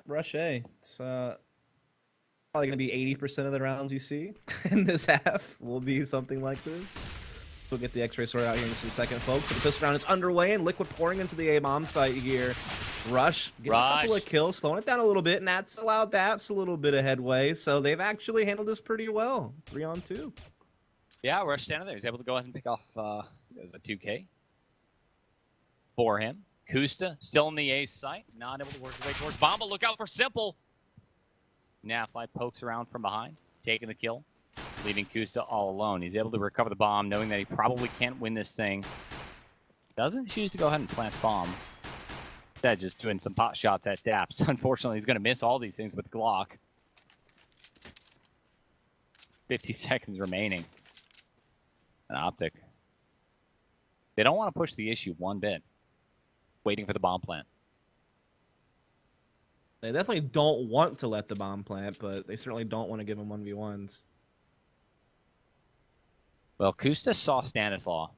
Rush A. It's probably going to be 80% of the rounds you see in this half will be something like this. We'll get the X-ray sorted out here in just a second, folks. But the pistol round is underway, and Liquid pouring into the A-bomb site here. Rush getting a couple of kills, slowing it down a little bit, and that's allowed Daps a little bit of headway. So they've actually handled this pretty well. 3-on-2. Yeah, Rush standing there. He's able to go ahead and pick off it was a 2K for him. Kusta still in the A site, not able to work his way towards Bomba. Look out for Simple. Naflight pokes around from behind, taking the kill, leaving Kusta all alone. He's able to recover the bomb, knowing that he probably can't win this thing. Doesn't choose to go ahead and plant bomb. Instead, just doing some pot shots at Daps. Unfortunately, he's going to miss all these things with Glock. 50 seconds remaining. An OpTic. They don't want to push the issue one bit. Waiting for the bomb plant. They definitely don't want to let the bomb plant, but they certainly don't want to give him 1v1s. Well, Kusta saw Stanislaw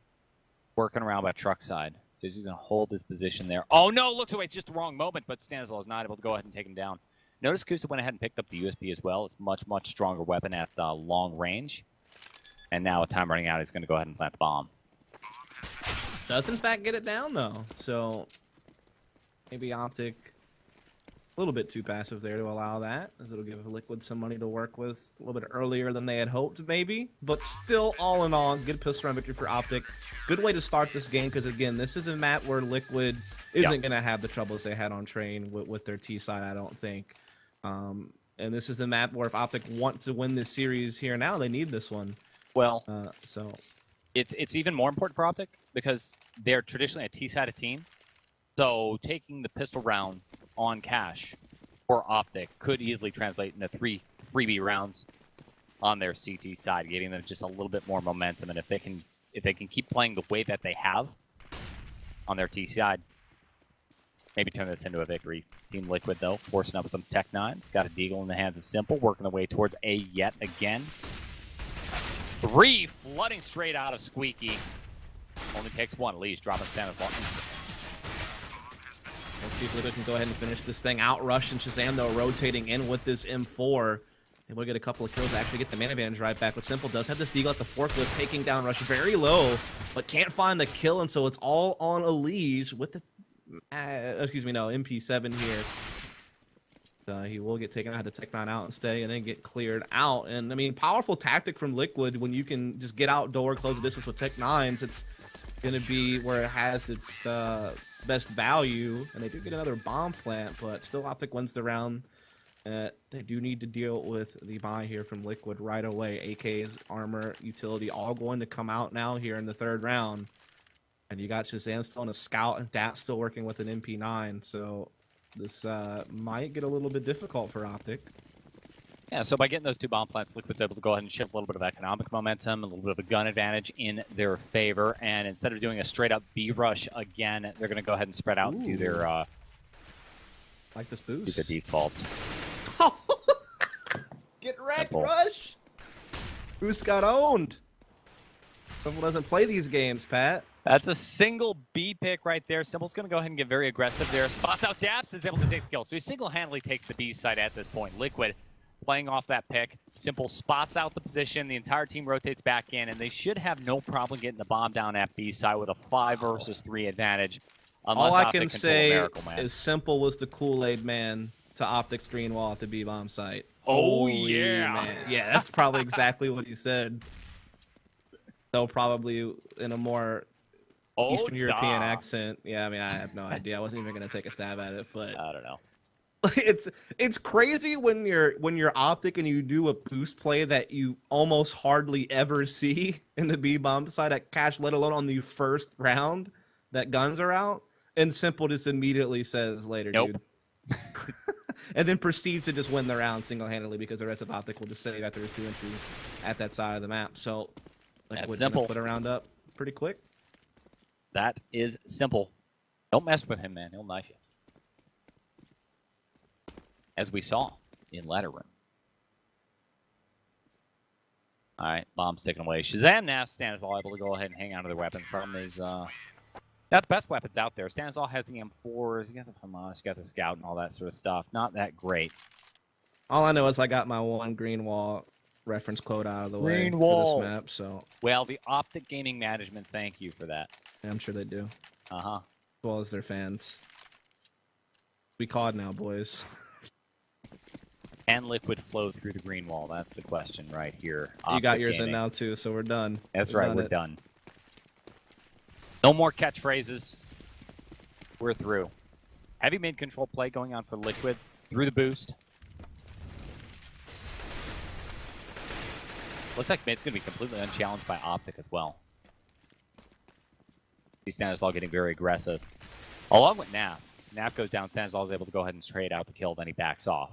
working around by truck side. So he's going to hold his position there. Oh, no, looks away. It's just the wrong moment, but Stanislaw is not able to go ahead and take him down. Notice Kusta went ahead and picked up the USP as well. It's a much, much stronger weapon at long range. And now with time running out, he's going to go ahead and plant the bomb. Does, in fact, get it down, though. So maybe OpTic a little bit too passive there to allow that, as it'll give Liquid some money to work with a little bit earlier than they had hoped, maybe. But still, all in all, good pistol round victory for OpTic. Good way to start this game, because, again, this is a map where Liquid isn't going to have the troubles they had on Train with their T side, I don't think. And this is the map where if OpTic want to win this series here now, they need this one. Well, so it's even more important for OpTic because they're traditionally a T-sided team. So taking the pistol round on cash for OpTic could easily translate into 3 freebie rounds on their CT side, getting them just a little bit more momentum. And if they can keep playing the way that they have on their T side, maybe turn this into a victory. Team Liquid, though, forcing up some Tech 9s. Got a Deagle in the hands of Simple, working their way towards A yet again. 3 flooding straight out of Squeaky. Only takes 1. Lee's dropping Stanislaw. Let's see if Liquid can go ahead and finish this thing out. Rush and Shazam, though, rotating in with this M4. They will get a couple of kills to actually get the man advantage right back. But Simple does have this Deagle at the forklift, taking down Rush very low, but can't find the kill, and so it's all on Elise with the, MP7 here. He will get taken out, had the Tech 9 out and stay, and then get cleared out. And, I mean, powerful tactic from Liquid when you can just get outdoor, close the distance with Tech 9s. It's going to be where it has its best value. And they do get another bomb plant, but still OpTic wins the round. They do need to deal with the buy here from Liquid right away. AK's armor, utility, all going to come out now here in the 3rd round. And you got Shazam still on a scout, and Dat still working with an MP9. So this might get a little bit difficult for OpTic. Yeah, so by getting those 2 bomb plants, Liquid's able to go ahead and shift a little bit of economic momentum, a little bit of a gun advantage in their favor. And instead of doing a straight-up B rush again, they're going to go ahead and spread out and do their like this boost. Do their default. Get wrecked, Rush! Boost got owned. Simple doesn't play these games, Pat. That's a single B pick right there. Simple's going to go ahead and get very aggressive there. Spots out Daps, is able to take the kill. So he single-handedly takes the B side at this point. Liquid playing off that pick. Simple spots out the position. The entire team rotates back in, and they should have no problem getting the bomb down at B side with a 5 versus 3 advantage. All I can say is Simple was the Kool-Aid man to OpTic's green wall at the B bomb site. Oh, yeah. Man. Yeah, that's probably exactly what he said. Though probably in a more Eastern European accent. Yeah, I mean, I have no idea. I wasn't even going to take a stab at it, but I don't know. It's crazy when you're OpTic and you do a boost play that you almost hardly ever see in the B bomb side at cash, let alone on the 1st round that guns are out, and Simple just immediately says later, dude. And then proceeds to just win the round single-handedly because the rest of OpTic will just say that there's 2 entries at that side of the map. So Liquid's gonna put a round up pretty quick. That is Simple. Don't mess with him, man. He'll knife you. As we saw in ladder room. All right, bomb's taken away. Shazam now stands all able to go ahead and hang on to their weapon from his Not the best weapons out there. Stanislav has the M4s, you got the Hamas, you got the Scout, and all that sort of stuff. Not that great. All I know is I got my one green wall reference quote out of the way Green for wall. this map, so Well, the OpTic Gaming Management, thank you for that. yeah, I'm sure they do, Uh-huh. as well as their fans. We caught now, boys. Can Liquid flow through the green wall? That's the question right here. You got OpTic yours Gaming. in now too, so we're done. That's We've right, done we're it. done. No more catchphrases. We're through. Heavy mid-control play going on for Liquid through the boost. Looks like mid's going to be completely unchallenged by OpTic as well. See Stanislav getting very aggressive. Along with Nap. Nap goes down, Stanislav is able to go ahead and trade out the kill, then he backs off.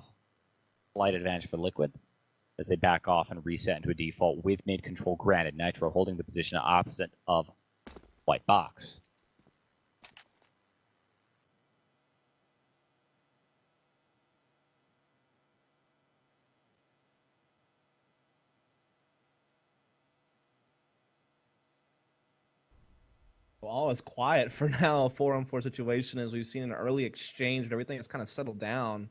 Slight advantage for Liquid as they back off and reset into a default with mid-control granted. Nitro holding the position opposite of White Box. Well, all is quiet for now. 4-on-4 situation, as we've seen an early exchange, but everything has kind of settled down.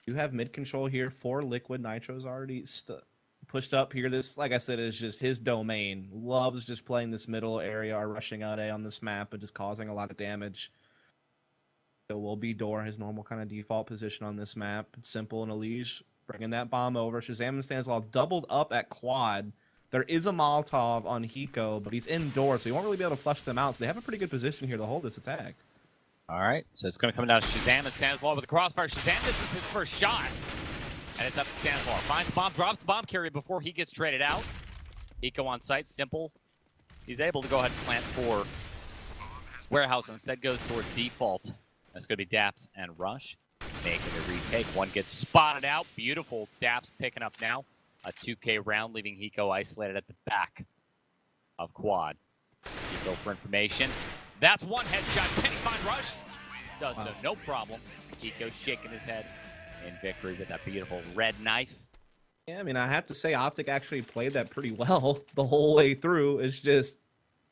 You have mid control here for Liquid. Nitro's already pushed up here. This, like I said, is just his domain. Loves just playing this middle area or rushing out A on this map and just causing a lot of damage. So will be Door, his normal kind of default position on this map. It's simple and Elige bringing that bomb over. Shazam and Stanislav doubled up at quad. There is a Molotov on Hiko, but he's indoors, so he won't really be able to flush them out. So they have a pretty good position here to hold this attack. All right, so it's going to come down to Shazam and Stanislav with the crossfire. Shazam, this is his first shot. And it's up to Stanislav. Finds the bomb, drops the bomb carrier before he gets traded out. Hiko on site, simple. He's able to go ahead and plant for Warehouse. Instead goes towards default. That's going to be Daps and Rush. Making a retake. One gets spotted out. Beautiful. Daps picking up now. A 2K round, leaving Hiko isolated at the back of quad. Hiko for information. That's one headshot. Can he find Rush? Does so, no problem. Hiko shaking his head in victory with that beautiful red knife. Yeah, I mean, I have to say, OpTic actually played that pretty well the whole way through. It's just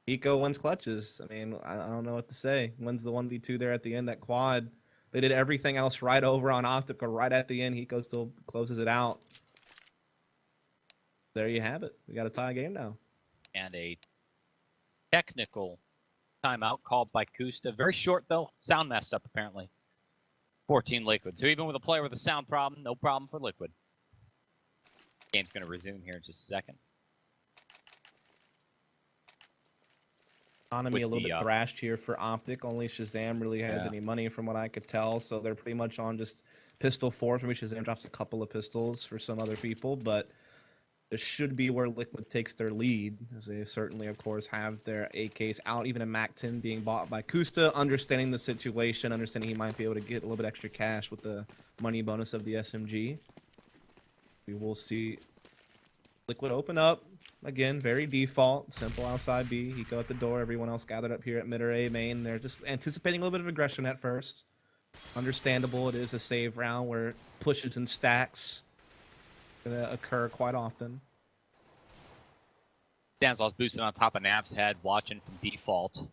Hiko wins clutches. I mean, I don't know what to say. Wins the 1v2 there at the end, that quad. They did everything else right over on OpTic, or right at the end. Hiko still closes it out. There you have it. We got a tie game now. And a technical timeout called by Kusta. Very short, though. Sound messed up, apparently. 14 Liquid. So even with a player with a sound problem, no problem for Liquid. Game's going to resume here in just a second. Economy a little bit thrashed here for OpTic. Only Shazam really has any money from what I could tell. So they're pretty much on just pistol fours. Maybe Shazam drops a couple of pistols for some other people, but this should be where Liquid takes their lead, as they certainly, of course, have their AKs out. Even a MAC-10 being bought by Kusta, understanding the situation, understanding he might be able to get a little bit extra cash with the money bonus of the SMG. We will see Liquid open up. Again, very default. Simple outside B. Hiko at the door. Everyone else gathered up here at mid or A main. They're just anticipating a little bit of aggression at first. Understandable. It is a save round where pushes and stacks gonna occur quite often. Stanislav's boosted on top of Nap's head, watching from default.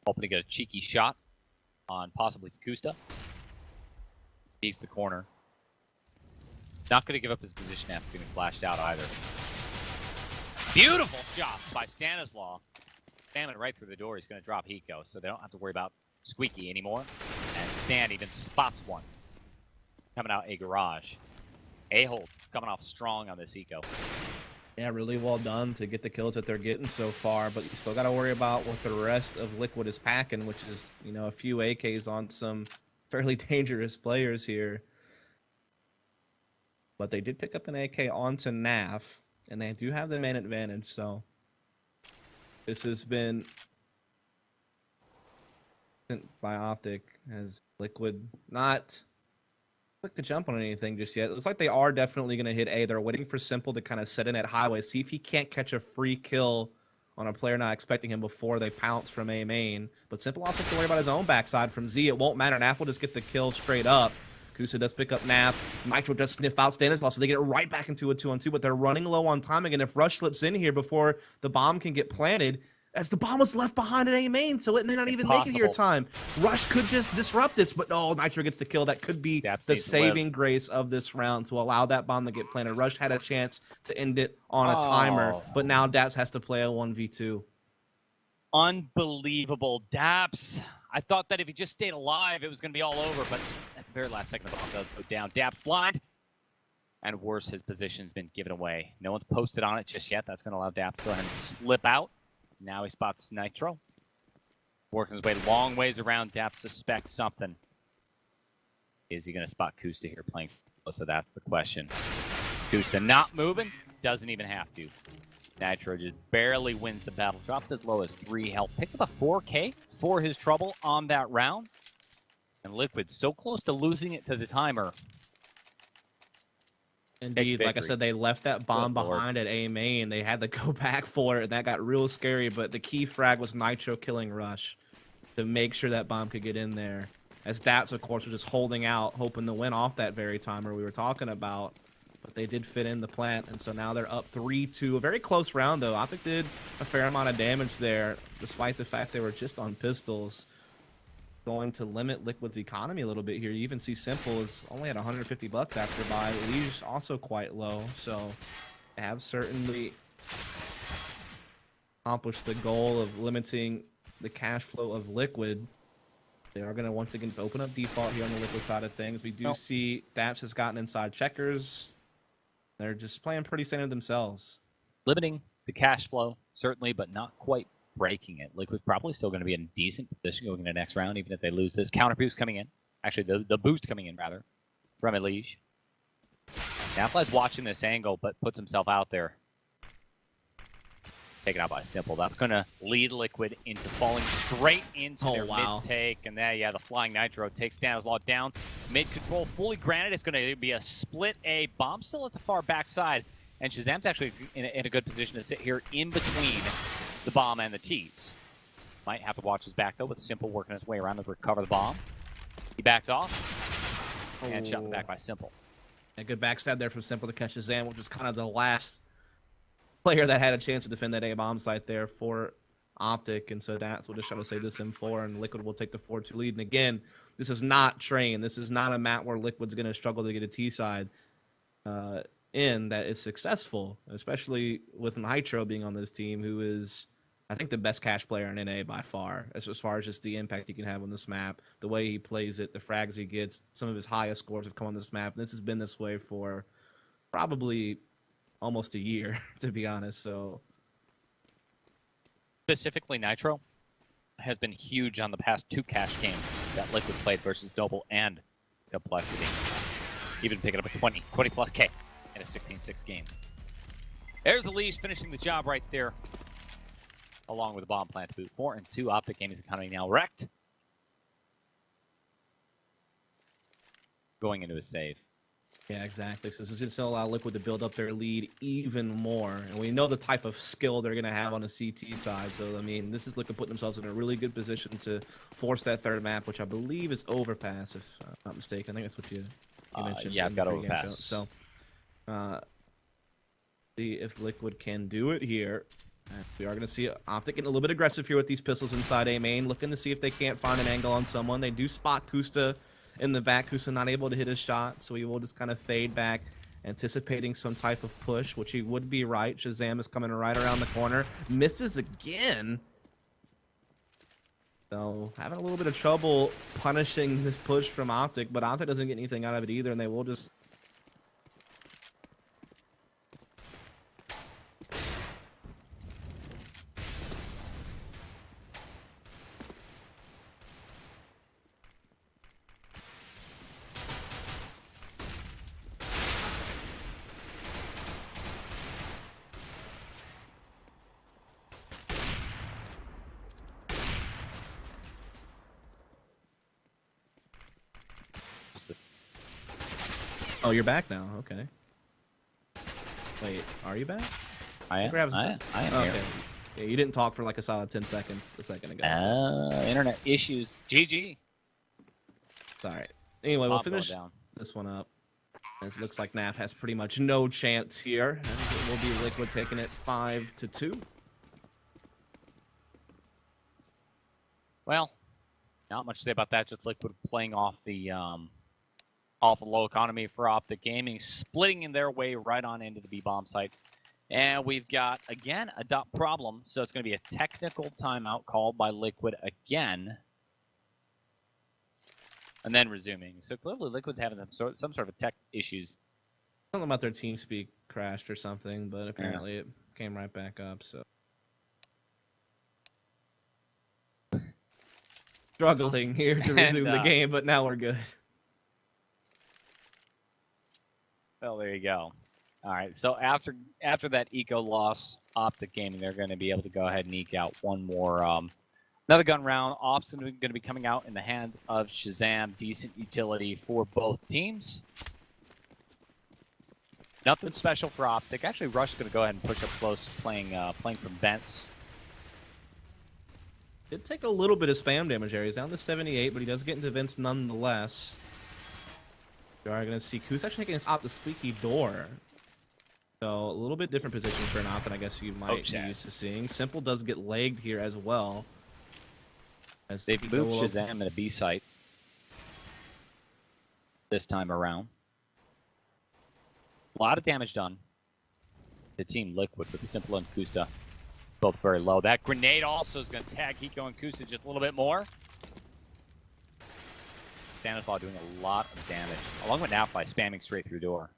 Hoping to get a cheeky shot on possibly Kusta. He's the corner. Not going to give up his position after getting flashed out either. Beautiful shot by Stanislav. Spamming right through the door. He's going to drop Hiko, so they don't have to worry about Squeaky anymore. And Stan even spots one. Coming out a garage. A-Hold coming off strong on this Hiko. Yeah, really well done to get the kills that they're getting so far, but you still got to worry about what the rest of Liquid is packing, which is, you know, a few AKs on some fairly dangerous players here. But they did pick up an AK onto Nav, and they do have the main advantage, so this has been by OpTic as Liquid not quick to jump on anything just yet. It looks like they are definitely going to hit A. They're waiting for Simple to kind of set in at highway, see if he can't catch a free kill on a player not expecting him before they pounce from A main. But Simple also has to worry about his own backside from Z. It won't matter. Nap will just get the kill straight up. Kusa does pick up Nap. Nitro does sniff out Stanislav, so they get it right back into a 2-on-2, but they're running low on time again. If Rush slips in here before the bomb can get planted, as the bomb was left behind at A main, so it may not even make it here time. Rush could just disrupt this, but no, Nitro gets the kill. That could be the saving grace of this round to allow that bomb to get planted. Rush had a chance to end it on a timer, but now Daps has to play a 1v2. Unbelievable. Daps. I thought that if he just stayed alive, it was going to be all over, but at the very last second, the bomb does go down. Daps blind. And worse, his position's been given away. No one's posted on it just yet. That's going to allow Daps to go ahead and slip out. Now he spots Nitro. Working his way long ways around. Daps suspects something. Is he going to spot Kusta here playing? So that's the question. Kusta not moving. Doesn't even have to. Nitro just barely wins the battle. Drops as low as 3 health. Picks up a 4K for his trouble on that round. And Liquid so close to losing it to the timer. Indeed, like I said, they left that bomb behind at A main. They had to go back for it, and that got real scary. But the key frag was Nitro killing Rush to make sure that bomb could get in there. As Daps, of course, was just holding out, hoping to win off that very timer we were talking about. But they did fit in the plant, and so now they're up 3-2. A very close round, though. OpTic did a fair amount of damage there, despite the fact they were just on pistols. Going to limit Liquid's economy a little bit here. You even see Simple is only at 150 bucks after buy. Liege also quite low, so they have certainly accomplished the goal of limiting the cash flow of Liquid. They are going to once again open up default here on the Liquid side of things. We do see Daps has gotten inside checkers. They're just playing pretty standard themselves. Limiting the cash flow, certainly, but not quite breaking it. Liquid's probably still going to be in decent position going into the next round, even if they lose this. Counter boost coming in. Actually, the boost coming in, rather, from Elige. Nafly's watching this angle, but puts himself out there. Taken out by Simple. That's going to lead Liquid into falling straight into their mid-take. And there, yeah, the flying Nitro takes Stanislaw down. Mid-control fully granted. It's going to be a split A. Bomb still at the far backside. And Shazam's actually in a good position to sit here in between the bomb and the T's. Might have to watch his back, though, with Simple working his way around to recover the bomb. He backs off. And shot in the back by Simple. A good backstab there from Simple to catch Shazam, which was kind of the last player that had a chance to defend that A-bomb site there for OpTic. And so Daps will just try to save this M4, and Liquid will take the 4-2 lead. And again, this is not Train. This is not a map where Liquid's going to struggle to get a T-side in that is successful, especially with Nitro being on this team, who is, I think, the best cash player in NA by far, as far as just the impact he can have on this map, the way he plays it, the frags he gets. Some of his highest scores have come on this map, and this has been this way for probably almost a year, to be honest. So specifically, Nitro has been huge on the past 2 cash games that Liquid played versus Noble and Complexity. Even picking up a 20+ K in a 16-6 game. There's the Liege finishing the job right there, along with the bomb plant to boot. 4-2. OpTic Gaming's economy now wrecked. Going into a save. Yeah, exactly. So this is going to allow Liquid to build up their lead even more. And we know the type of skill they're going to have on the CT side. So, I mean, this is Liquid putting themselves in a really good position to force that third map, which I believe is Overpass, if I'm not mistaken. I think that's what you mentioned. Yeah, I've got Overpass. So, see if Liquid can do it here. We are going to see OpTic getting a little bit aggressive here with these pistols inside A main, looking to see if they can't find an angle on someone. They do spot Kusta in the back. Kusta not able to hit his shot, so he will just kind of fade back, anticipating some type of push, which he would be right. Shazam is coming right around the corner. Misses again. So having a little bit of trouble punishing this push from OpTic, but OpTic doesn't get anything out of it either, and they will just... Oh, you're back now. Okay. Wait, are you back? I am. Okay. Yeah, you didn't talk for like a solid 10 seconds a second ago. Internet issues. GG. It's all right. Anyway, we'll finish this one up. As it looks like NAF has pretty much no chance here. And it will be Liquid taking it 5-2. Well, not much to say about that. Just Liquid playing off the low economy for OpTic Gaming, splitting in their way right on into the B-bomb site. And we've got, again, a dot problem. So it's going to be a technical timeout called by Liquid again. And then resuming. So clearly Liquid's having some sort of tech issues. Something about their TeamSpeak crashed or something, but apparently it came right back up, so. Struggling here to resume the game, but now we're good. Well, there you go. All right, so after that eco loss, OpTic Gaming, they're going to be able to go ahead and eke out one more, another gun round. Ops going to be coming out in the hands of Shazam. Decent utility for both teams. Nothing special for OpTic. Actually, Rush is going to go ahead and push up close, playing from vents. Did take a little bit of spam damage there. He's down to 78, but he does get into vents nonetheless. You are going to see Kus actually taking out the squeaky door. So a little bit different position for an op than I guess you might be used to seeing. Simple does get lagged here as well. As they've moved Shazam at a B site this time around. A lot of damage done to Team Liquid with Simple and Kusta. Both very low. That grenade also is going to tag Hiko and Kusta just a little bit more. Stanislaw doing a lot of damage, along with Nafly spamming straight through door.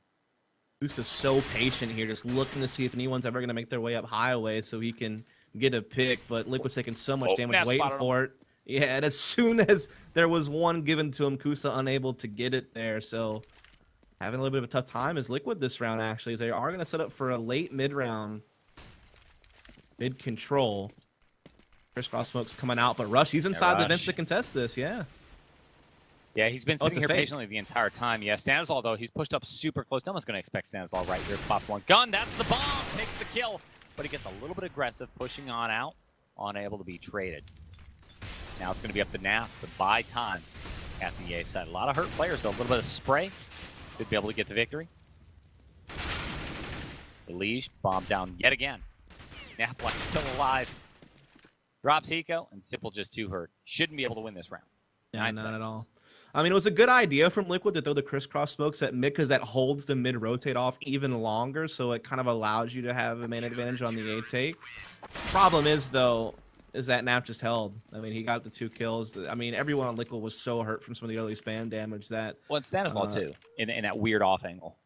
Kusta's so patient here, just looking to see if anyone's ever going to make their way up highway so he can get a pick, but Liquid's taking so much damage waiting for it. Yeah, and as soon as there was one given to him, Kusta unable to get it there, so having a little bit of a tough time is Liquid this round, actually. They are going to set up for a late mid-round. Mid-control. Crisscross Smoke's coming out, but Rush, he's inside the vents to contest this, yeah. Yeah, he's been sitting here patiently the entire time. Yeah, Stanislaw, though, he's pushed up super close. No one's going to expect Stanislaw right here. Pops one gun. That's the bomb. Takes the kill. But he gets a little bit aggressive, pushing on out. Unable to be traded. Now it's going to be up to Naf to buy time at the A side. A lot of hurt players, though. A little bit of spray. Should be able to get the victory. Elige, bomb down yet again. Nafly still alive. Drops Hiko, and Simple just too hurt. Shouldn't be able to win this round. Yeah, not at all. I mean, it was a good idea from Liquid to throw the crisscross smokes at mid because that holds the mid rotate off even longer, so it kind of allows you to have a man advantage on the A take. Problem is, though, is that Nap just held. I mean, he got the 2 kills. I mean, everyone on Liquid was so hurt from some of the early spam damage that... Well, it's Stanislaw, too, in that weird off angle.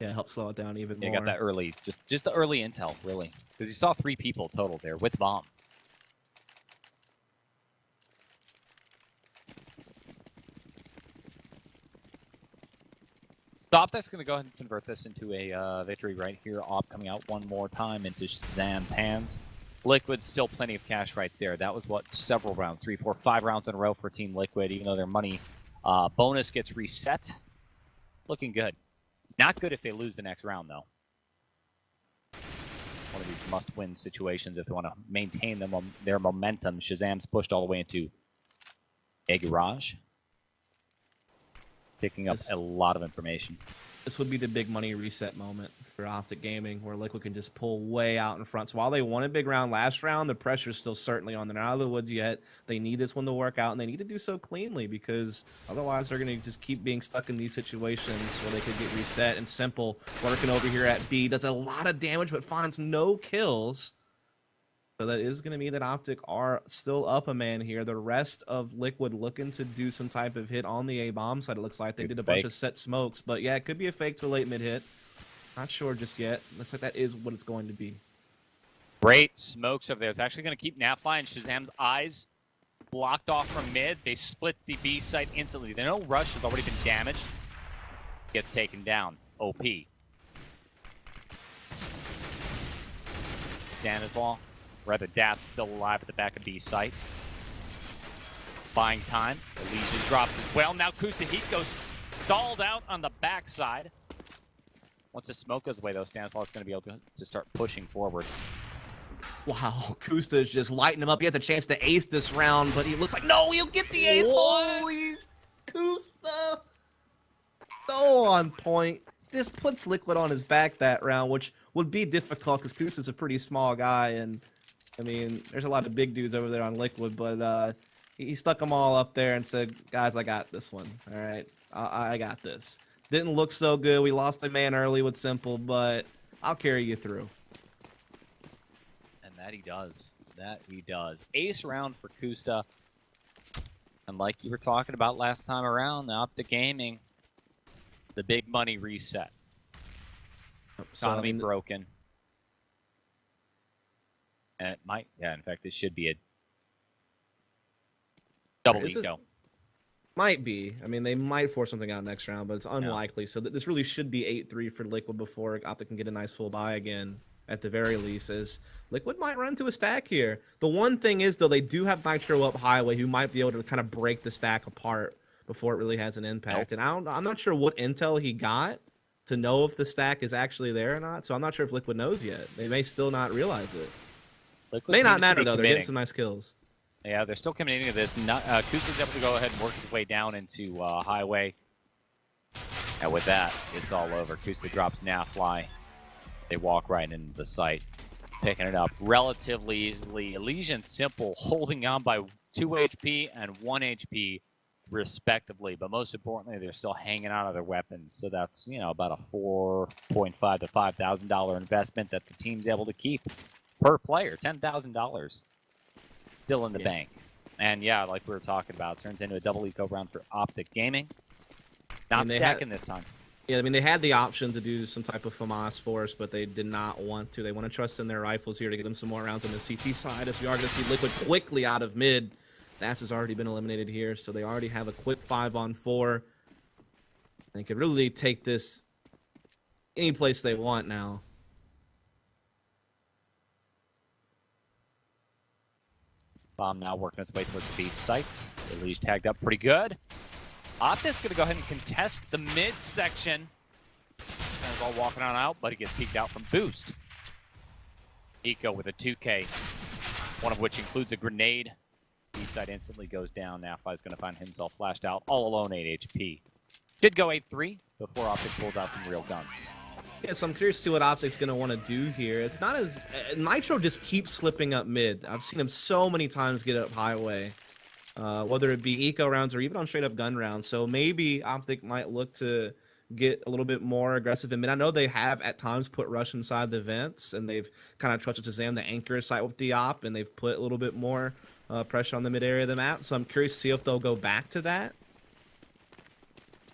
Yeah, help slow it down even more. You got that early, just the early intel, really. Because you saw 3 people total there with bomb. OpTic's going to go ahead and convert this into a victory right here. Op coming out one more time into Shazam's hands. Liquid still plenty of cash right there. That was, what, several rounds, 3, 4, 5 rounds in a row for Team Liquid, even though their money bonus gets reset. Looking good. Not good if they lose the next round, though. One of these must-win situations if they want to maintain their momentum. Shazam's pushed all the way into a garage. Picking up a lot of information. This would be the big money reset moment for OpTic Gaming, where Liquid can just pull way out in front. So while they won a big round last round, the pressure's still certainly on. They're not out of the woods yet. They need this one to work out, and they need to do so cleanly because otherwise they're going to just keep being stuck in these situations where they could get reset. And Simple working over here at B does a lot of damage but finds no kills. So that is going to mean that OpTic are still up a man here. The rest of Liquid looking to do some type of hit on the A-bomb side, it looks like. They did a bunch of set smokes. But yeah, it could be a fake to a late mid-hit. Not sure just yet. Looks like that is what it's going to be. Great smokes over there. It's actually going to keep Nafly and Shazam's eyes blocked off from mid. They split the B site instantly. They know Rush has already been damaged. Gets taken down. OP. Stanislaw. Rather, Dap's still alive at the back of B site. Buying time. Elysian drops as well. Now Kusta Heat goes stalled out on the backside. Once the smoke goes away, though, Stanislaw is going to be able to start pushing forward. Wow, Kusta is just lighting him up. He has a chance to ace this round, but he looks like, no, he'll get the ace. Holy Kusta. So on point. This puts Liquid on his back that round, which would be difficult because Kusta's a pretty small guy, and I mean, there's a lot of big dudes over there on Liquid, but he stuck them all up there and said, guys, I got this one. All right, I got this. Didn't look so good. We lost a man early with Simple, but I'll carry you through. And that he does. That he does. Ace round for Kusta. And like you were talking about last time around, the OpTic Gaming, the big money reset. Economy broken. And it might, yeah, in fact, this should be a double eco. Might be. I mean, they might force something out next round, but it's unlikely. So this really should be 8-3 for Liquid before OpTic can get a nice full buy again, at the very least, as Liquid might run to a stack here. The one thing is, though, they do have Nitro up Highway, who might be able to kind of break the stack apart before it really has an impact. And I'm not sure what intel he got to know if the stack is actually there or not, so I'm not sure if Liquid knows yet. They may still not realize it. Liquid may not matter, though. They're getting some nice kills. Yeah, they're still committing to this. Kusa's able to go ahead and work his way down into Highway. And with that, it's all over. Kusa drops Nafly. They walk right into the site, picking it up relatively easily. Elysian Simple holding on by 2 HP and 1 HP, respectively. But most importantly, they're still hanging out of their weapons. So that's, you know, about a $4.5 to $5,000 investment that the team's able to keep per player. $10,000 still in the bank. And yeah, like we were talking about, turns into a double eco round for OpTic Gaming. Not stacking this time. Yeah, I mean, they had the option to do some type of FAMAS force, but they did not want to. They want to trust in their rifles here to get them some more rounds on the CT side, as we are going to see Liquid quickly out of mid. Daps has already been eliminated here, so they already have a quick 5-on-4. They could really take this any place they want now. Bomb now working its way towards the B site. The leash tagged up pretty good. OpTic's going to go ahead and contest the mid section. As all walking on out, but he gets peeked out from Boost. Eco with a 2K, one of which includes a grenade. B side instantly goes down. Nafly's going to find himself flashed out all alone, 8 HP. Did go 8-3 before OpTic pulls out some real guns. Yeah, so I'm curious to see what OpTic's going to want to do here. It's not as... Nitro just keeps slipping up mid. I've seen him so many times get up Highway, whether it be eco rounds or even on straight-up gun rounds. So maybe OpTic might look to get a little bit more aggressive in mid. I know they have at times put Rush inside the vents, and they've kind of trusted Shazam to anchor a site with the op, and they've put a little bit more pressure on the mid area of the map. So I'm curious to see if they'll go back to that.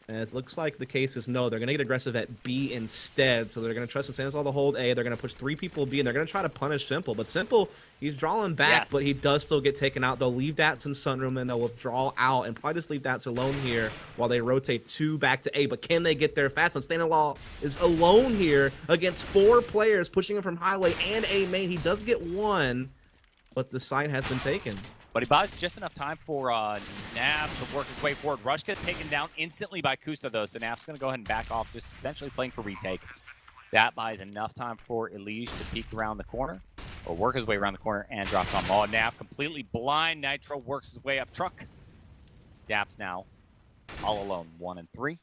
And it looks like the case is no. They're going to get aggressive at B instead. So they're going to trust Stanislaw to hold A. They're going to push 3 people B, and they're going to try to punish Simple. But Simple, he's drawing back, but he does still get taken out. They'll leave Dats in Sunroom, and they'll withdraw out and probably just leave Dats alone here while they rotate 2 back to A. But can they get there fast? And Stanislaw is alone here against 4 players pushing him from Highway and A main. He does get 1, but the site has been taken. But he buys just enough time for Nav to work his way forward. Rush gets taken down instantly by Kusta, though, so Nav's going to go ahead and back off, just essentially playing for retake. That buys enough time for Elige to peek around the corner, or work his way around the corner and drop on ball. Nav completely blind. Nitro works his way up truck. Daps now all alone, 1 and 3.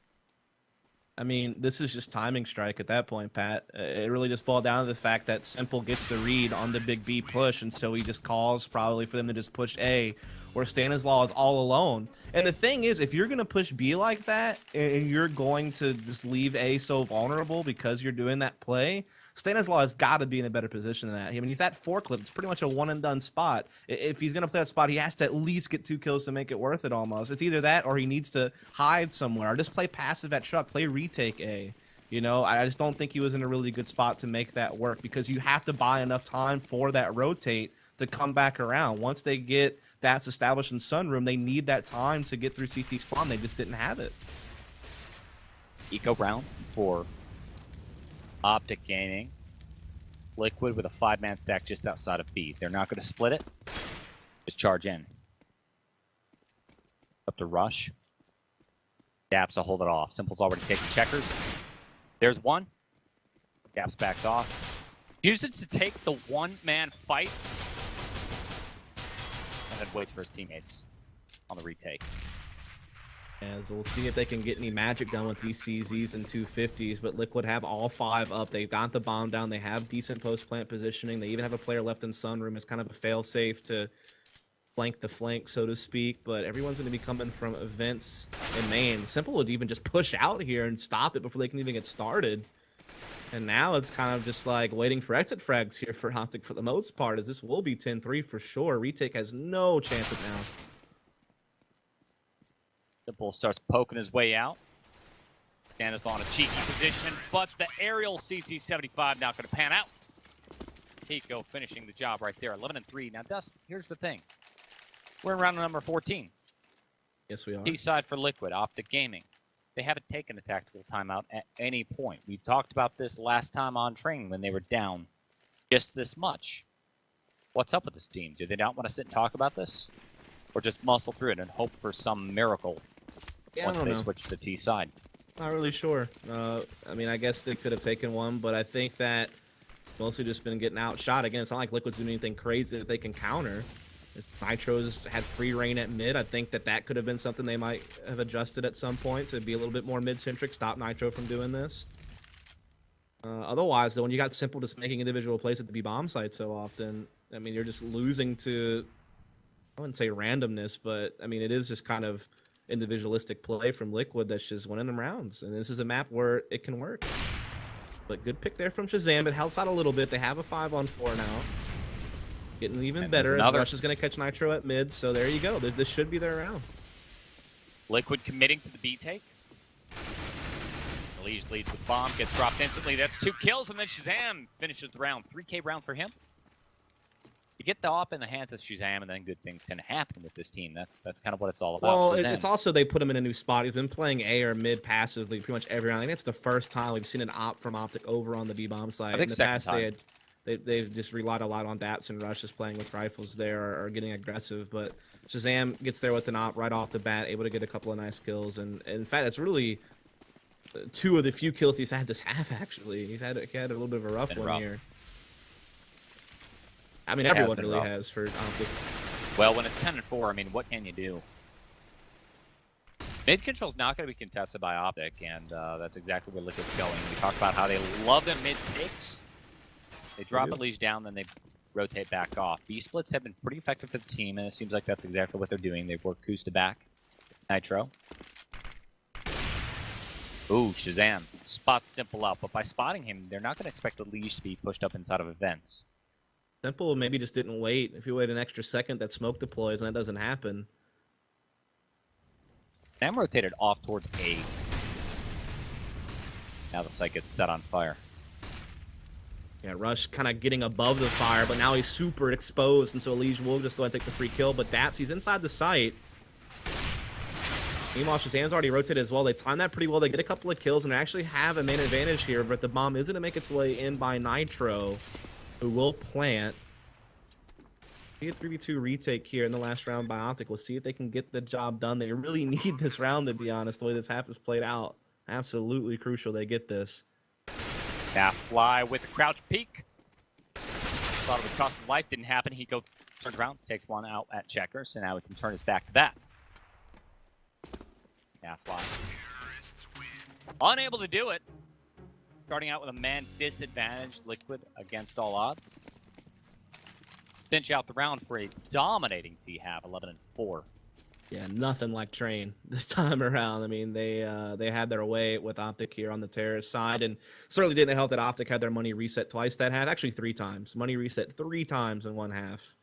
I mean, this is just timing strike at that point, Pat. It really just boiled down to the fact that Simple gets the read on the big B push, and so he just calls probably for them to just push A, where Stanislaw is all alone. And the thing is, if you're going to push B like that, and you're going to just leave A so vulnerable because you're doing that play, Stanislaw has got to be in a better position than that. I mean, he's at forklift. It's pretty much a one-and-done spot. If he's going to play that spot, he has to at least get 2 kills to make it worth it almost. It's either that or he needs to hide somewhere or just play passive at truck, play retake A. You know, I just don't think he was in a really good spot to make that work because you have to buy enough time for that rotate to come back around. Once they get that's established in Sunroom, they need that time to get through CT spawn. They just didn't have it. Eco round for OpTic Gaming. Liquid with a 5-man stack just outside of B. They're not going to split it. Just charge in. Up to Rush. Daps will hold it off. Simple's already taking checkers. There's one. Daps backs off. Uses to take the 1-man fight. And then waits for his teammates on the retake. As we'll see if they can get any magic done with these CZs and 250s, but Liquid have all 5 up. They've got the bomb down. They have decent post-plant positioning. They even have a player left in Sunroom as kind of a fail-safe to flank the flank, so to speak, but everyone's going to be coming from events in main. Simple would even just push out here and stop it before they can even get started. And now it's kind of just like waiting for exit frags here for OpTic for the most part, as this will be 10-3 for sure. Retake has no chance at now. Simple starts poking his way out. Stannis on a cheeky position, but the aerial CC-75 not going to pan out. Pico finishing the job right there, 11-3. Now, Dust, here's the thing. We're in round number 14. Yes, we are. T-side for Liquid, OpTic Gaming. They haven't taken a tactical timeout at any point. We talked about this last time on training when they were down just this much. What's up with this team? Do they not want to sit and talk about this? Or just muscle through it and hope for some miracle once they switch to T side? Not really sure. I mean, I guess they could have taken one, but I think that mostly just been getting outshot. Again, it's not like Liquid's doing anything crazy that they can counter. Nitro's had free reign at mid. I think that that could have been something they might have adjusted at some point to be a little bit more mid-centric, stop Nitro from doing this. Otherwise, though, when you got Simple just making individual plays at the B-bomb site so often, I mean, you're just losing to, I wouldn't say randomness, but, I mean, it is just kind of individualistic play from Liquid that's just winning them rounds. And this is a map where it can work. But good pick there from Shazam. It helps out a little bit. They have a 5-on-4 now. Getting even better as Rush is going to catch Nitro at mid, so there you go. This should be their round. Liquid committing to the B take. Leads with bomb, gets dropped instantly. That's 2 kills, and then Shazam finishes the round. 3K round for him. You get the op in the hands of Shazam, and then good things can happen with this team. That's kind of what it's all about. Well, it's also they put him in a new spot. He's been playing A or mid passively pretty much every round. I think it's the first time we've seen an op from OpTic over on the B-bomb side. I think in the past, they've just relied a lot on Daps and Rush just playing with rifles there or getting aggressive. But Shazam gets there with an op right off the bat, able to get a couple of nice kills. And in fact, it's really 2 of the few kills he's had this half, actually. He had a little bit of a rough one here. I mean, everyone really has for OpTic. Well, when it's 10-4, I mean, what can you do? Mid control's not going to be contested by OpTic, and that's exactly where Liquid's going. We talked about how they love their mid takes. They drop a leash down, then they rotate back off. B splits have been pretty effective for the team, and it seems like that's exactly what they're doing. They've worked Kusta back. Nitro. Ooh, Shazam. Spots Simple up, but by spotting him, they're not going to expect the leash to be pushed up inside of events. Simple maybe just didn't wait. If you wait an extra second, that smoke deploys, and that doesn't happen. Sam rotated off towards A. Now the site gets set on fire. Yeah, Rush kind of getting above the fire, but now he's super exposed, and so Elige will just go ahead and take the free kill. But Daps, he's inside the site. Meanwhile, Shazam's already rotated as well. They time that pretty well. They get a couple of kills, and they actually have a main advantage here, but the bomb is going to make its way in by Nitro, who will plant. We get 3v2 retake here in the last round by OpTic. We'll see if they can get the job done. They really need this round, to be honest, the way this half is played out. Absolutely crucial they get this. Now fly with a crouch peek. Thought it would cost his life, didn't happen. He turns around, takes one out at checker, so now he can turn his back to that. Now fly. Unable to do it. Starting out with a man disadvantage, Liquid against all odds. Cinch out the round for a dominating T-half, 11-4. Yeah, nothing like Train this time around. I mean, they had their way with OpTic here on the terrorist side, and certainly didn't help that OpTic had their money reset twice that half, actually 3 times. Money reset 3 times in one half.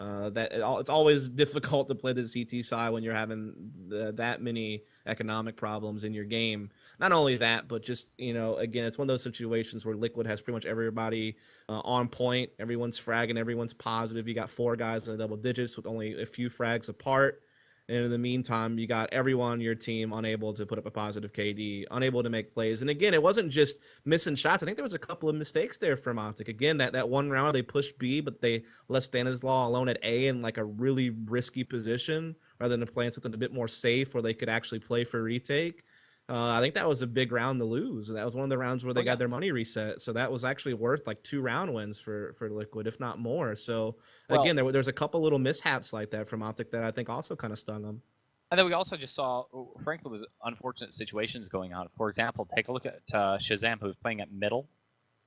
It's always difficult to play the CT side when you're having that many economic problems in your game. Not only that, but just, you know, again, it's one of those situations where Liquid has pretty much everybody on point. Everyone's fragging, everyone's positive. You got 4 guys in the double digits with only a few frags apart. And in the meantime, you got everyone on your team unable to put up a positive KD, unable to make plays. And again, it wasn't just missing shots. I think there was a couple of mistakes there from OpTic. Again, that one round they pushed B, but they left Stanislaw alone at A in like a really risky position rather than playing something a bit more safe where they could actually play for retake. I think that was a big round to lose. That was one of the rounds where they got their money reset. So that was actually worth like 2 round wins for Liquid, if not more. So again, there's a couple little mishaps like that from OpTic that I think also kind of stung them. And then we also just saw, frankly, was unfortunate situations going on. For example, take a look at Shazam, who was playing at middle.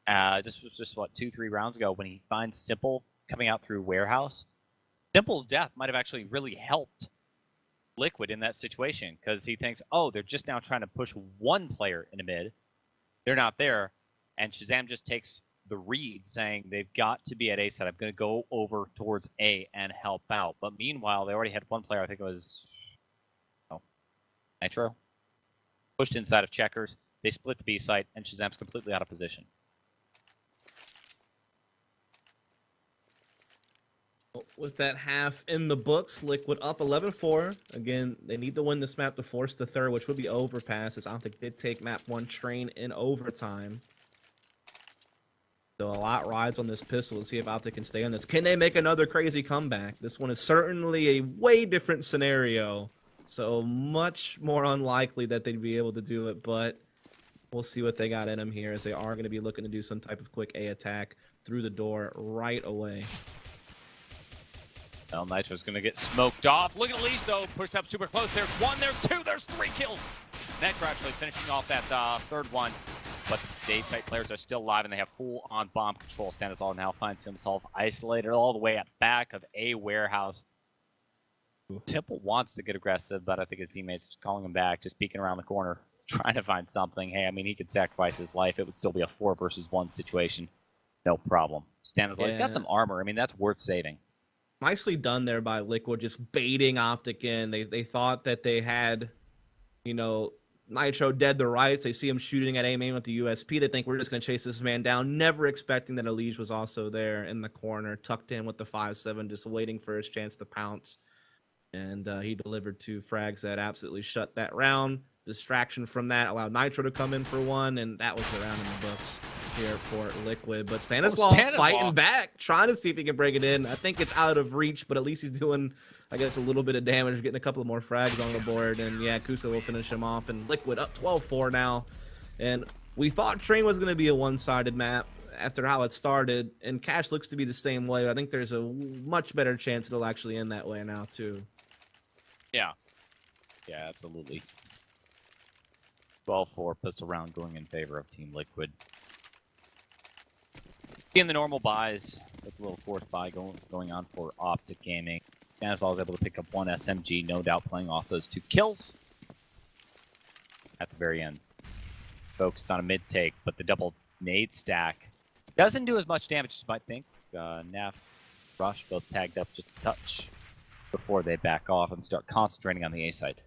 This was just, what, 2-3 rounds ago when he finds Simple coming out through Warehouse. Simple's death might have actually really helped Liquid in that situation because he thinks, oh, they're just now trying to push one player into mid. They're not there. And Shazam just takes the read saying they've got to be at A side. I'm going to go over towards A and help out. But meanwhile, they already had one player, I think it was Nitro, pushed inside of Checkers. They split the B site, and Shazam's completely out of position. With that half in the books, Liquid up 11-4. Again, they need to win this map to force the third, which would be overpass, as OpTic did take map 1 train in overtime. So a lot rides on this pistol to see if OpTic can stay on this. Can they make another crazy comeback? This one is certainly a way different scenario. So much more unlikely that they'd be able to do it, but we'll see what they got in them here, as they are going to be looking to do some type of quick A attack through the door right away. Well, Nitro's going to get smoked off. Look at Elise, though. Pushed up super close. There's 1, there's 2, there's 3 kills. Nitro actually finishing off that third one. But the A site players are still alive, and they have full-on bomb control. Stanislav now finds himself isolated all the way at back of A warehouse. Temple wants to get aggressive, but I think his teammates are calling him back, just peeking around the corner, trying to find something. Hey, I mean, he could sacrifice his life. It would still be a 4 versus 1 situation. No problem. Stanislav got some armor. I mean, that's worth saving. Nicely done there by Liquid, just baiting OpTic in. They thought that they had, you know, Nitro dead to rights. They see him shooting at A-main with the USP. They think we're just going to chase this man down, never expecting that Elige was also there in the corner, tucked in with the 5-7, just waiting for his chance to pounce. And he delivered 2 frags that absolutely shut that round. Distraction from that allowed Nitro to come in for 1, and that was the round in the books here for Liquid. But Stanislav fighting back, trying to see if he can break it in. I think it's out of reach, but at least he's doing, I guess, a little bit of damage, getting a couple of more frags on the board. And yeah, Kusa will finish him off, and Liquid up 12-4 now. And we thought Train was going to be a one-sided map after how it started, and Cash looks to be the same way. I think there's a much better chance it'll actually end that way now, too. Yeah. Yeah, absolutely. 12-4 pistol round going in favor of Team Liquid. In the normal buys, with a little fourth buy going on for OpTic Gaming. Stanislav was able to pick up 1 SMG, no doubt playing off those 2 kills. At the very end. Focused on a mid take, but the double nade stack doesn't do as much damage as you might think. Naf, Rush both tagged up just a touch before they back off and start concentrating on the A side.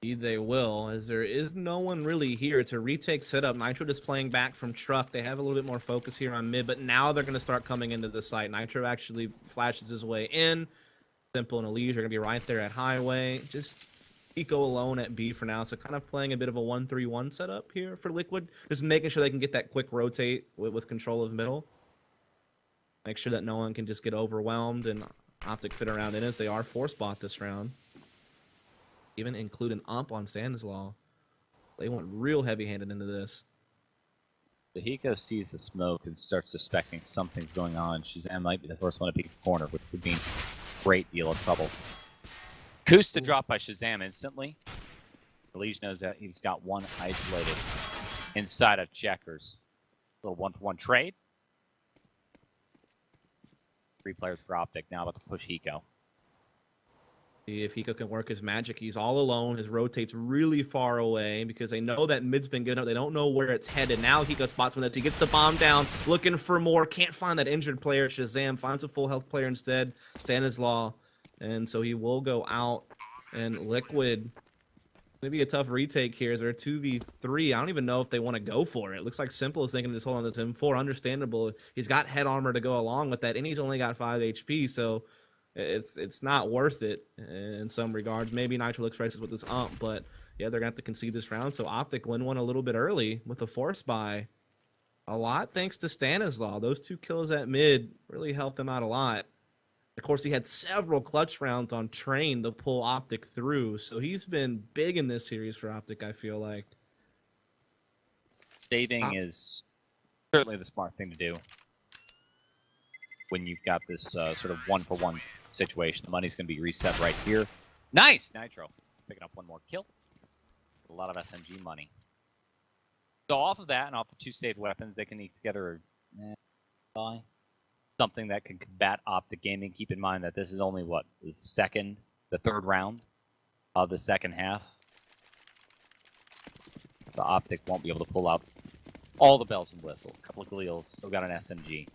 Indeed they will, as there is no one really here to retake setup. Nitro just playing back from truck. They have a little bit more focus here on mid, but now they're going to start coming into the site. Nitro actually flashes his way in. Simple and Elige are going to be right there at highway. Just Eco alone at B for now, so kind of playing a bit of a 1-3-1 setup here for Liquid. Just making sure they can get that quick rotate with control of middle. Make sure that no one can just get overwhelmed, and OpTic fit around in as they are 4-spot this round. Even include an ump on Stanislav. They went real heavy-handed into this. The Hiko sees the smoke and starts suspecting something's going on. Shazam might be the first one to peek the corner, which would mean a great deal of trouble. Kusta dropped by Shazam instantly. Elige knows that he's got 1 isolated inside of Checkers. Little 1-for-1 trade. 3 players for OpTic now about to push Hiko. See if Hiko can work his magic. He's all alone. His rotate's really far away because they know that mid's been good. They don't know where it's headed. Now Hiko spots when he gets the bomb down, looking for more. Can't find that injured player. Shazam finds a full health player instead, Stanislav. And so he will go out, and Liquid, maybe a tough retake here. Is there a 2v3? I don't even know if they want to go for it. Looks like Simple is thinking to just hold on to this M4. Understandable. He's got head armor to go along with that, and he's only got 5 HP, so it's not worth it in some regards. Maybe Nitro looks racist with this ump, but yeah, they're going to have to concede this round. So OpTic win one a little bit early with a force buy. A lot thanks to Stanislav. Those 2 kills at mid really helped them out a lot. Of course, he had several clutch rounds on Train to pull OpTic through, so he's been big in this series for OpTic, I feel like. Saving is certainly the smart thing to do when you've got this sort of 1-for-1 situation. The money's going to be reset right here. Nice! Nitro picking up one more kill. A lot of SMG money. So off of that and off the 2 saved weapons, they can eat together something that can combat OpTic Gaming. Keep in mind that this is only, what, the third round of the second half. The OpTic won't be able to pull out all the bells and whistles. A couple of Gleals, still got an SMG.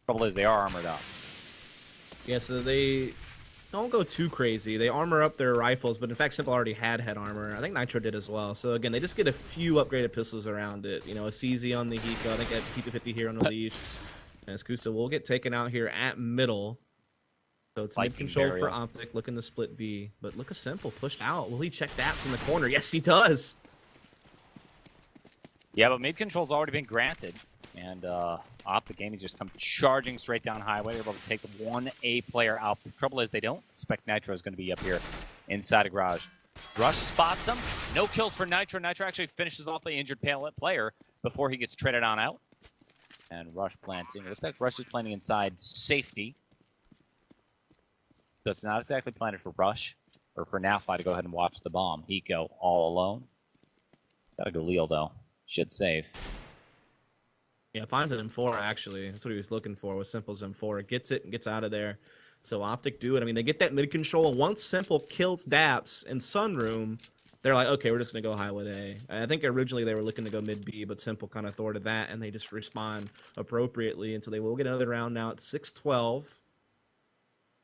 Trouble is, they are armored up. Yeah, so they don't go too crazy. They armor up their rifles, but in fact, Simple already had head armor. I think Nitro did as well. So again, they just get a few upgraded pistols around it. You know, a CZ on the Hiko. I think I have P250 here on the leash. And Skusa will get taken out here at middle. So it's mid control for OpTic, looking to split B. But look at Simple pushed out. Will he check Daps in the corner? Yes, he does. Yeah, but mid control's already been granted. And OpTic Gaming just come charging straight down highway. They're able to take one A player out. The trouble is they don't expect Nitro is going to be up here inside a garage. Rush spots him. No kills for Nitro. Nitro actually finishes off the injured player before he gets traded on out. And Rush planting. Respect, Rush is planting inside safety. So it's not exactly planted for Rush or for Nafly to go ahead and watch the bomb. Hiko all alone. Gotta go Leo though. Should save. Yeah, finds an M4 actually. That's what he was looking for with Simple's M4. Gets it and gets out of there. So OpTic do it. I mean, they get that mid control. Once Simple kills Daps in Sunroom, they're like, okay, we're just going to go highway A. I think originally they were looking to go mid B, but Simple kind of thwarted that, and they just respond appropriately. And so they will get another round now at 6-12.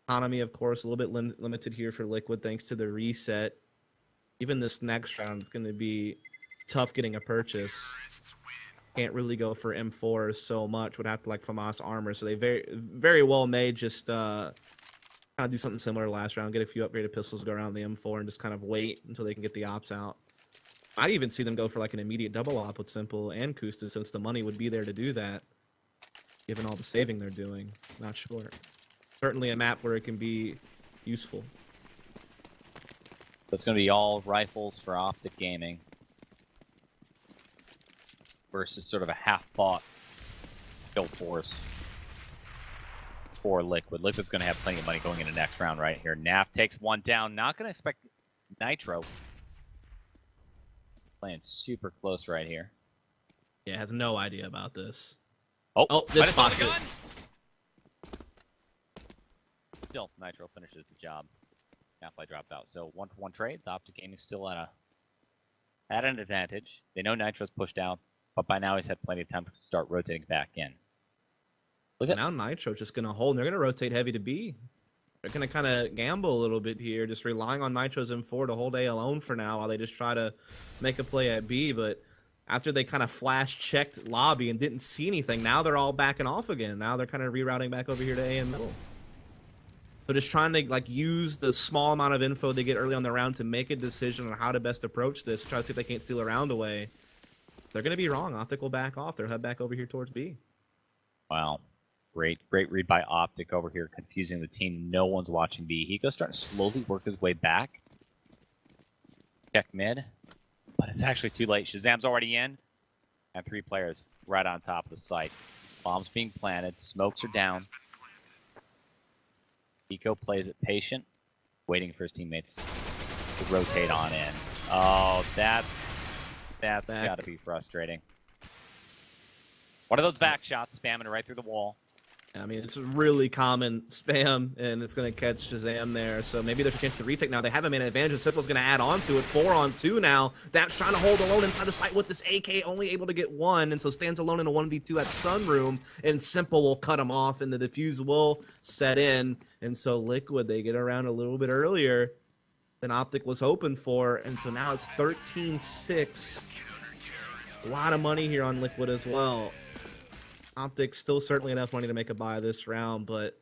Economy, of course, a little bit limited here for Liquid thanks to the reset. Even this next round is going to be tough getting a purchase. Can't really go for M4 so much. Would have to like FAMAS armor. So they very well may just kind of do something similar to last round. Get a few upgraded pistols, go around the M4, and just kind of wait until they can get the ops out. I'd even see them go for like an immediate double op with Simple and Kusta, since the money would be there to do that, given all the saving they're doing. Not sure. Certainly a map where it can be useful. So it's going to be all rifles for OpTic Gaming versus sort of a half-bought kill force for Liquid. Liquid's going to have plenty of money going into next round right here. Naf takes one down. Not going to expect Nitro. Playing super close right here. Yeah, has no idea about this. Oh, this spots it. Still, Nitro finishes the job. Nafly dropped out. So 1-for-1 trades. OpTic Gaming still at an advantage. They know Nitro's pushed out, but by now he's had plenty of time to start rotating back in. Look at now Nitro's just going to hold, and they're going to rotate heavy to B. They're going to kind of gamble a little bit here, just relying on Nitro's M4 to hold A alone for now while they just try to make a play at B. But after they kind of flash-checked lobby and didn't see anything, now they're all backing off again. Now they're kind of rerouting back over here to A and middle. So just trying to like use the small amount of info they get early on the round to make a decision on how to best approach this, try to see if they can't steal a round away. They're going to be wrong. OpTic will back off. They'll head back over here towards B. Wow. Great read by OpTic over here, confusing the team. No one's watching B. Hiko's starting to slowly work his way back. Check mid. But it's actually too late. Shazam's already in. And 3 players right on top of the site. Bombs being planted. Smokes are down. Hiko plays it patient, waiting for his teammates to rotate on in. Oh, that's got to be frustrating. One of those back shots, spamming it right through the wall. I mean, it's a really common spam, and it's going to catch Shazam there. So maybe there's a chance to retake now. They have a man advantage, and Simple's going to add on to it. 4-on-2 now. That's trying to hold alone inside the site with this AK, only able to get one, and so stands alone in a 1v2 at Sunroom, and Simple will cut him off, and the defuse will set in. And so Liquid, they get around a little bit earlier than OpTic was hoping for, and so now it's 13-6. A lot of money here on Liquid as well. OpTic still certainly enough money to make a buy this round, but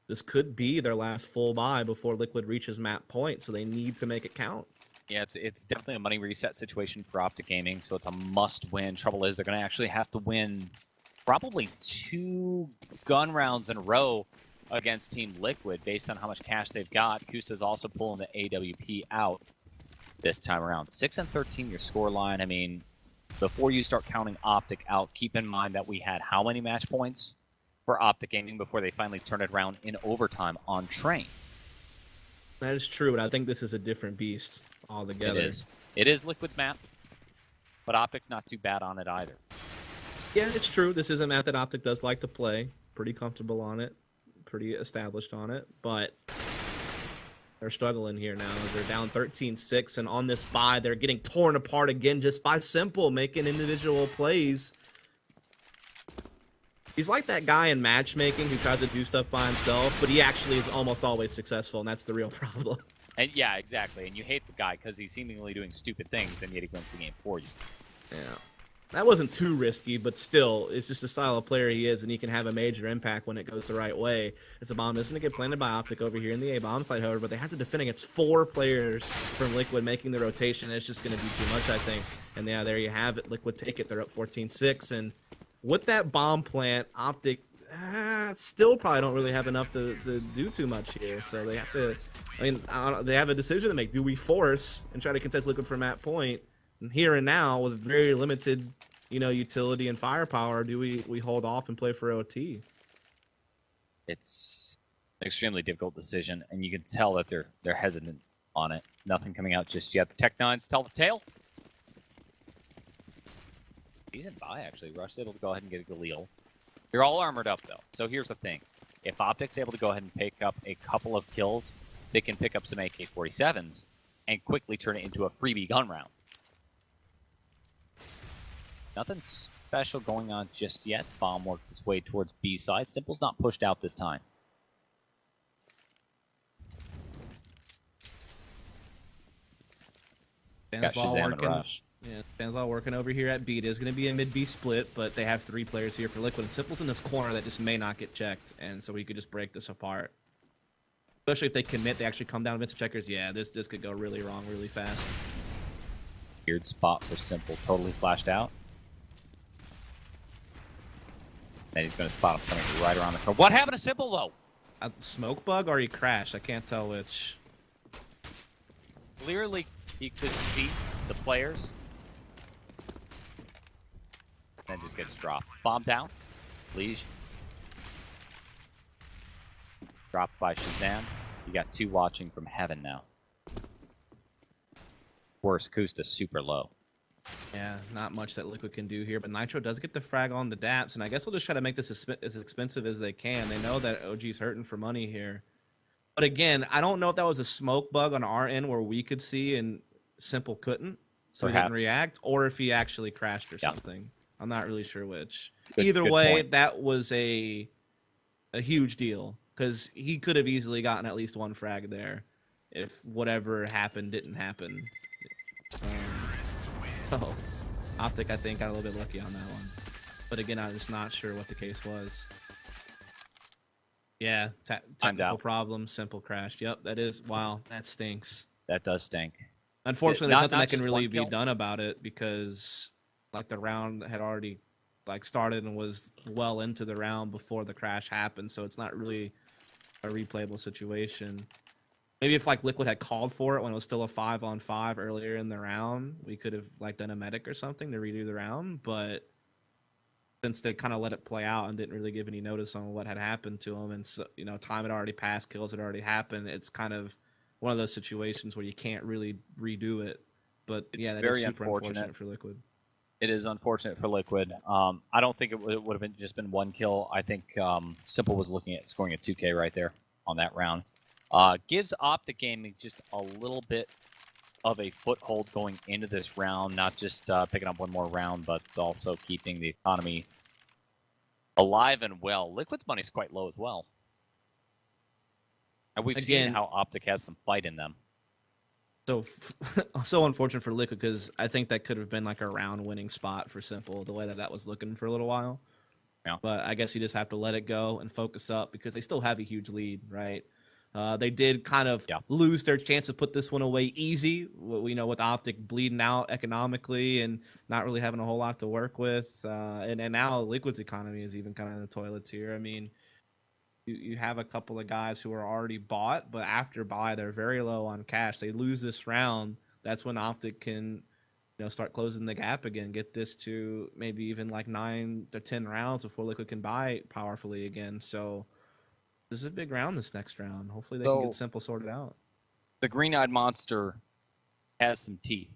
this could be their last full buy before Liquid reaches map point, so they need to make it count. Yeah, it's definitely a money reset situation for OpTic Gaming, so it's a must-win. Trouble is, they're going to actually have to win probably 2 gun rounds in a row against Team Liquid based on how much cash they've got. Kusa's also pulling the AWP out this time around. 6-13 your score line. I mean, before you start counting OpTic out, keep in mind that we had how many match points for OpTic Gaming before they finally turn it around in overtime on Train. That is true, but I think this is a different beast altogether. It is. It is Liquid's map, but OpTic's not too bad on it either. Yeah, it's true. This is a map that OpTic does like to play. Pretty comfortable on it. Pretty established on it. But they're struggling here now. They're down 13-6, and on this bye, they're getting torn apart again just by Simple making individual plays. He's like that guy in matchmaking who tries to do stuff by himself, but he actually is almost always successful, and that's the real problem. And yeah, exactly. And you hate the guy because he's seemingly doing stupid things, and yet he wins the game for you. Yeah. That wasn't too risky, but still, it's just the style of player he is, and he can have a major impact when it goes the right way. As the bomb is going to get planted by OpTic over here in the A-bomb side, however, but they have to defend against 4 players from Liquid making the rotation. It's just going to be too much, I think. And yeah, there you have it. Liquid take it. They're up 14-6, and with that bomb plant, OpTic still probably don't really have enough to do too much here. So they have to, they have a decision to make. Do we force and try to contest Liquid from that point? And here and now, with very limited, utility and firepower, do we hold off and play for OT? It's an extremely difficult decision, and you can tell that they're hesitant on it. Nothing coming out just yet. The Tech-9s tell the tale. Decent buy, actually. Rush's able to go ahead and get a Galil. They're all armored up, though. So here's the thing. If OpTic's able to go ahead and pick up a couple of kills, they can pick up some AK-47s and quickly turn it into a freebie gun round. Nothing special going on just yet. Bomb works its way towards B side. Simple's not pushed out this time. Got Shazam and Rush. Yeah, Stanslaw working over here at B. It is going to be a mid-B split, but they have 3 players here for Liquid. And Simple's in this corner that just may not get checked, and so we could just break this apart. Especially if they commit, they actually come down Vincent checkers. Yeah, this could go really wrong really fast. Weird spot for Simple. Totally flashed out. And he's going to spot him coming right around the corner. What happened to Simple, though? A smoke bug or he crashed? I can't tell which. Clearly, he could see the players. And just gets dropped. Bomb down. Liege. Dropped by Shazam. You got 2 watching from heaven now. Worse, Kusta super low. Yeah, not much that Liquid can do here, but Nitro does get the frag on the Daps, and I guess they'll just try to make this as expensive as they can. They know that OG's hurting for money here. But again, I don't know if that was a smoke bug on our end where we could see and Simple couldn't, so he didn't react, or if he actually crashed or something. I'm not really sure which. Either way, that was a huge deal, because he could have easily gotten at least 1 frag there if whatever happened didn't happen. So, OpTic, I think, got a little bit lucky on that one. But again, I'm just not sure what the case was. Yeah, technical problem, Simple crashed. Yep, that is, wow, that stinks. That does stink. Unfortunately, there's nothing that can really be done about it, because the round had already started and was well into the round before the crash happened, so it's not really a replayable situation. Maybe if Liquid had called for it when it was still a 5-on-5 earlier in the round, we could have done a medic or something to redo the round. But since they kind of let it play out and didn't really give any notice on what had happened to them, and so, time had already passed, kills had already happened, it's kind of one of those situations where you can't really redo it. But yeah, that is super unfortunate for Liquid. It is unfortunate for Liquid. I don't think it would have just been 1 kill. I think Simple was looking at scoring a 2K right there on that round. Gives OpTic Gaming just a little bit of a foothold going into this round, not just picking up 1 more round, but also keeping the economy alive and well. Liquid's money is quite low as well. And we've seen how OpTic has some fight in them. So unfortunate for Liquid, because I think that could have been a round-winning spot for Simple, the way that was looking for a little while. Yeah. But I guess you just have to let it go and focus up, because they still have a huge lead, right? They did kind of lose their chance to put this one away easy. We know with OpTic bleeding out economically and not really having a whole lot to work with. And now Liquid's economy is even kind of in the toilets here. I mean, you have a couple of guys who are already bought, but after buy, they're very low on cash. They lose this round. That's when OpTic can start closing the gap again, get this to maybe even like 9 to 10 rounds before Liquid can buy powerfully again. So this is a big round this next round. Hopefully they can get Simple sorted out. The green-eyed monster has some teeth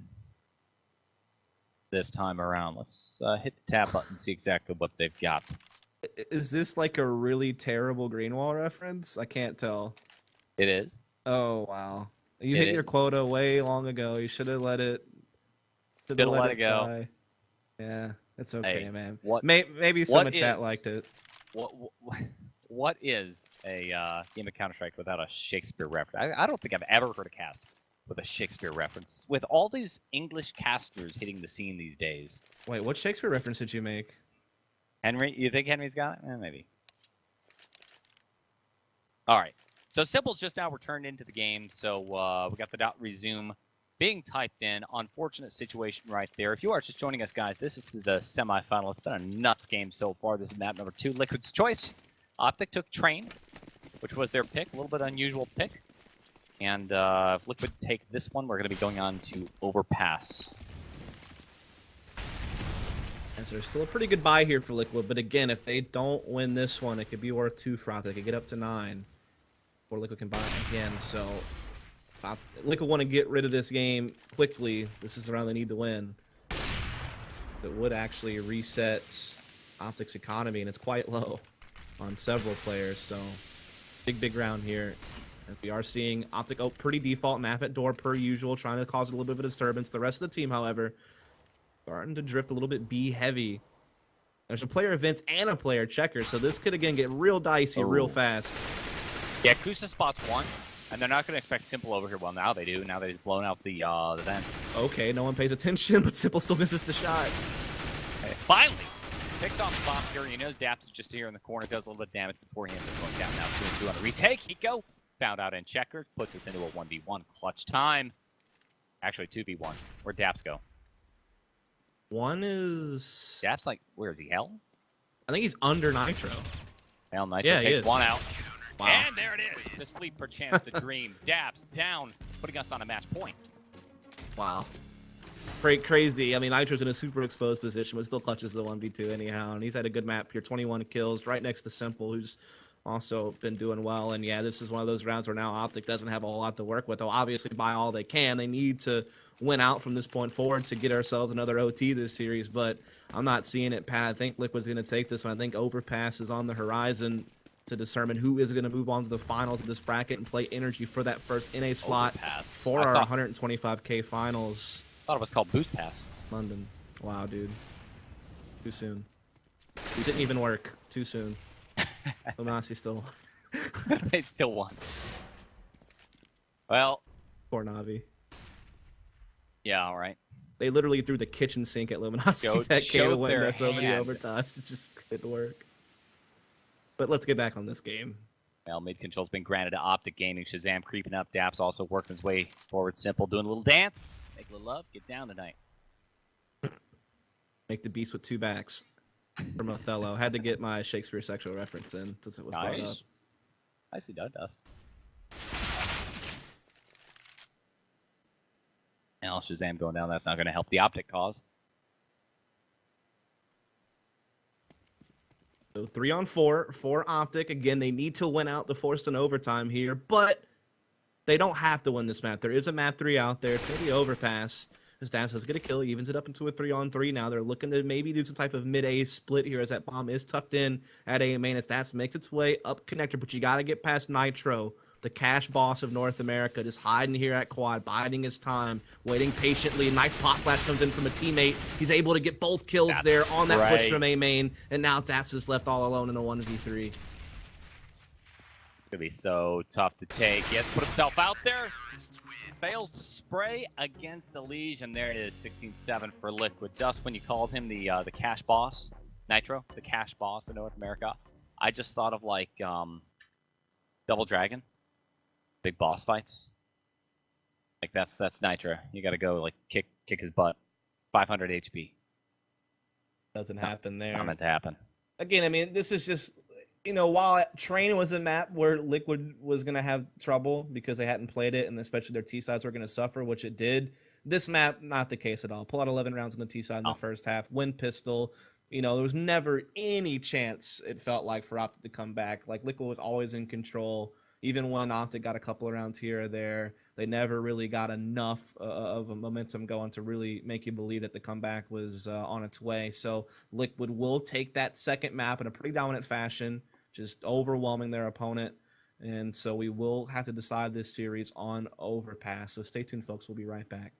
this time around. Let's hit the tab button and see exactly what they've got. Is this like a really terrible Greenwall reference? I can't tell. It is. Oh, wow. You hit your quota way long ago. You should have let it... Should have let it go. Die. Yeah, it's okay, hey, man. What, maybe some in chat liked it. What is a game of Counter-Strike without a Shakespeare reference? I don't think I've ever heard a cast with a Shakespeare reference. With all these English casters hitting the scene these days. Wait, what Shakespeare reference did you make? Henry? You think Henry's got it? Maybe. All right. So Simple's just now returned into the game. So we got the .resume being typed in. Unfortunate situation right there. If you are just joining us, guys, this is the semifinal. It's been a nuts game so far. This is map number 2, Liquid's choice. OpTic took Train, which was their pick. A little bit unusual pick. And if Liquid take this one, we're going to be going on to Overpass. And so there's still a pretty good buy here for Liquid. But again, if they don't win this one, it could be worth 2 for OpTic. They could get up to 9 before Liquid can buy it again. So Liquid want to get rid of this game quickly. This is the round they need to win. That would actually reset OpTic's economy, and it's quite low on several players. So big round here. And we are seeing OpTic pretty default map at door per usual, trying to cause a little bit of a disturbance. The rest of the team, however, starting to drift a little bit B heavy. There's a player events and a player checker, so this could again get real dicey real fast. Yeah, Kusa spots one. And they're not going to expect Simple over here. Well, now they do. Now they've blown out the vent. Okay, no one pays attention, but Simple still misses the shot. Okay, finally! Picks off the bomb here. He knows Daps is just here in the corner. Does a little bit of damage before he ends up going down. Now 2-2 on the retake. Hiko found out in checkers. Puts us into a 1v1. Clutch time. Actually, 2v1. Where'd Daps go? One is... Daps, like, where is he? Hell? I think he's under Nitro. Hell, Nitro yeah, takes one out. Wow. And there it is. To sleep, perchance, the dream. Daps down, putting us on a match point. Wow. Crazy. I mean, Nitro's in a super exposed position, but still clutches the 1v2 anyhow. And he's had a good map here. 21 kills right next to Simple, who's also been doing well. And yeah, this is one of those rounds where now OpTic doesn't have a whole lot to work with. They'll obviously buy all they can. They need to win out from this point forward to get ourselves another OT this series. But I'm not seeing it, Pat. I think Liquid's going to take this one. I think Overpass is on the horizon to determine who is going to move on to the finals of this bracket and play Energy for that first NA slot for our 125K finals. I thought it was called Boost Pass. London. Wow, dude. Too soon. Didn't even work. Too soon. Luminasi still won. They still won. Well. Poor Navi. Yeah, all right. They literally threw the kitchen sink at Luminasi that K to win that so many overtimes. It just didn't work. But let's get back on this game. Well, mid control's been granted to OpTic Gaming. Shazam creeping up. Daps also working his way forward. Simple doing a little dance. Make a little love. Get down tonight. Make the beast with 2 backs from Othello. Had to get my Shakespeare sexual reference in since it was brought up. I see Dust. Now Shazam going down. That's not going to help the OpTic cause. So 3-on-4 for OpTic. Again, they need to win out the forced in overtime here, but they don't have to win this map. There is a map 3 out there. It's going to be Overpass. As Daps does get a kill, he evens it up into a 3-on-3 now. They're looking to maybe do some type of mid-A split here as that bomb is tucked in at A main as Daps makes its way up connector, but you got to get past Nitro, the cash boss of North America, just hiding here at quad, biding his time, waiting patiently. Nice pot flash comes in from a teammate. He's able to get both kills there on that push from A main, and now Daps is left all alone in a 1v3. It's gonna be so tough to take. He has to put himself out there. Fails to spray against the Legion. There it is, 16-7 for Liquid. Dust, when you called him the cash boss, Nitro, the cash boss of North America, I just thought of like Double Dragon, big boss fights. Like that's Nitro. You got to go like kick his butt. 500 HP. Doesn't happen there. Not meant to happen. Again, I mean, this is just, while Train was a map where Liquid was going to have trouble because they hadn't played it, and especially their T-sides were going to suffer, which it did, This map, not the case at all. Pull out 11 rounds on the T side in the Oh. first half, win pistol. You know, there was never any chance, it felt like, for OpTic to come back. Like, Liquid was always in control. Even when OpTic got a couple of rounds here or there, they never really got enough of a momentum going to really make you believe that the comeback was on its way. So Liquid will take that second map in a pretty dominant fashion, just overwhelming their opponent. And so we will have to decide this series on Overpass. So stay tuned, folks. We'll be right back.